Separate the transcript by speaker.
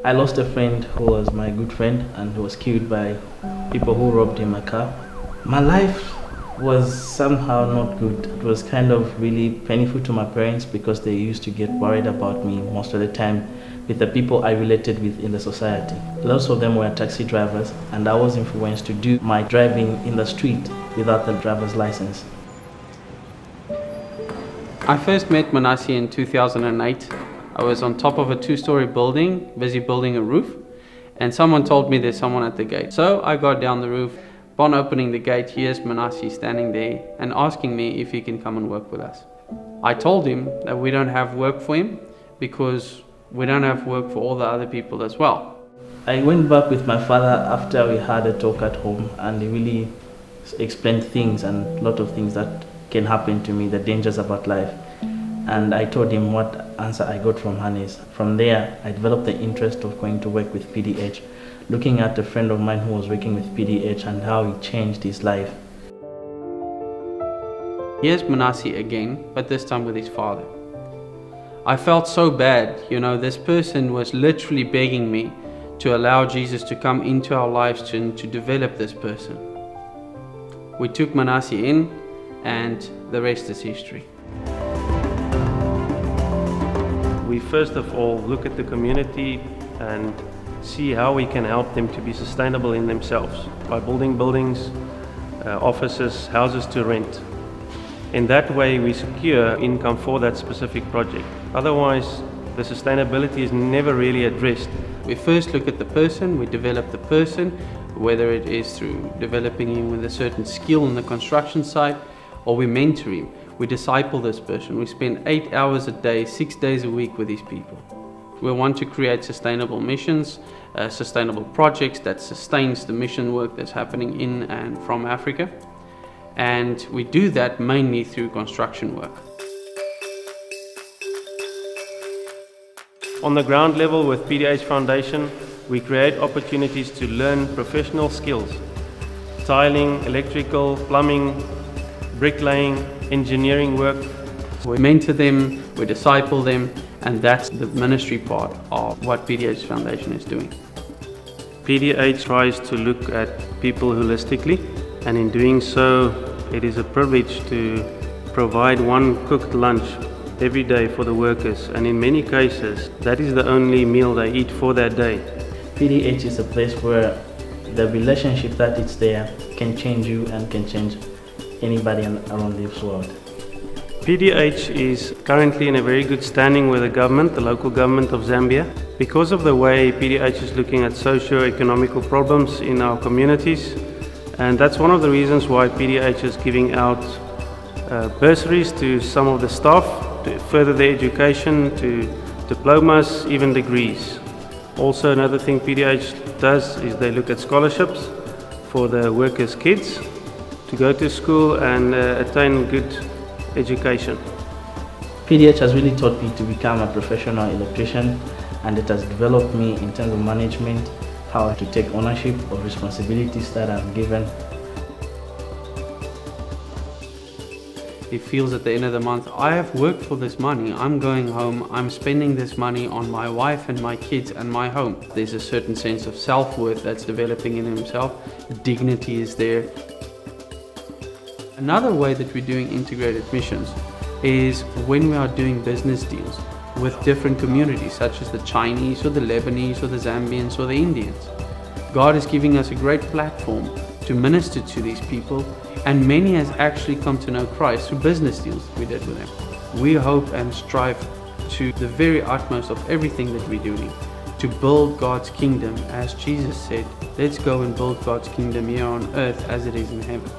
Speaker 1: I lost a friend who was my good friend and who was killed by people who robbed him a car. My life was somehow not good. It was kind of really painful to my parents because they used to get worried about me most of the time with the people I related with in the society. Lots of them were taxi drivers, and I was influenced to do my driving in the street without the driver's license.
Speaker 2: I first met Manasseh in 2008. I was on top of a 2-story building, busy building a roof, and someone told me there's someone at the gate. So I got down the roof. Upon opening the gate, here's Manasseh standing there and asking me if he can come and work with us. I told him that we don't have work for him because we don't have work for all the other people as well.
Speaker 1: I went back with my father after we had a talk at home, and he really explained things and a lot of things that can happen to me, the dangers about life. And I told him what answer I got from Hannes. From there, I developed the interest of going to work with PDH, looking at a friend of mine who was working with PDH and how he changed his life.
Speaker 2: Here's Manasseh again, but this time with his father. I felt so bad, this person was literally begging me to allow Jesus to come into our lives to develop this person. We took Manasseh in, and the rest is history.
Speaker 3: We first of all look at the community and see how we can help them to be sustainable in themselves by building buildings, offices, houses to rent. In that way we secure income for that specific project. Otherwise the sustainability is never really addressed.
Speaker 2: We first look at the person, we develop the person, whether it is through developing him with a certain skill on the construction site, or we mentor him. We disciple this person. We spend 8 hours a day, 6 days a week with these people. We want to create sustainable missions, sustainable projects that sustains the mission work that's happening in and from Africa. And we do that mainly through construction work.
Speaker 3: On the ground level with PDH Foundation, we create opportunities to learn professional skills: tiling, electrical, plumbing, bricklaying, engineering work.
Speaker 2: We mentor them, we disciple them, and that's the ministry part of what PDH Foundation is doing.
Speaker 3: PDH tries to look at people holistically, and in doing so, it is a privilege to provide one cooked lunch every day for the workers, and in many cases, that is the only meal they eat for that day.
Speaker 1: PDH is a place where the relationship that is there can change you and can change anybody around this world.
Speaker 3: PDH is currently in a very good standing with the government, the local government of Zambia, because of the way PDH is looking at socio-economical problems in our communities, and that's one of the reasons why PDH is giving out bursaries to some of the staff to further their education, to diplomas, even degrees. Also, another thing PDH does is they look at scholarships for the workers' kids to go to school and attain good education.
Speaker 1: PDH has really taught me to become a professional electrician, and it has developed me in terms of management, how to take ownership of responsibilities that I'm given.
Speaker 2: He feels at the end of the month, I have worked for this money, I'm going home, I'm spending this money on my wife and my kids and my home. There's a certain sense of self-worth that's developing in himself, dignity is there. Another way that we're doing integrated missions is when we are doing business deals with different communities, such as the Chinese or the Lebanese or the Zambians or the Indians. God is giving us a great platform to minister to these people, and many has actually come to know Christ through business deals we did with them. We hope and strive to the very utmost of everything that we're doing to build God's kingdom, as Jesus said, let's go and build God's kingdom here on earth as it is in heaven.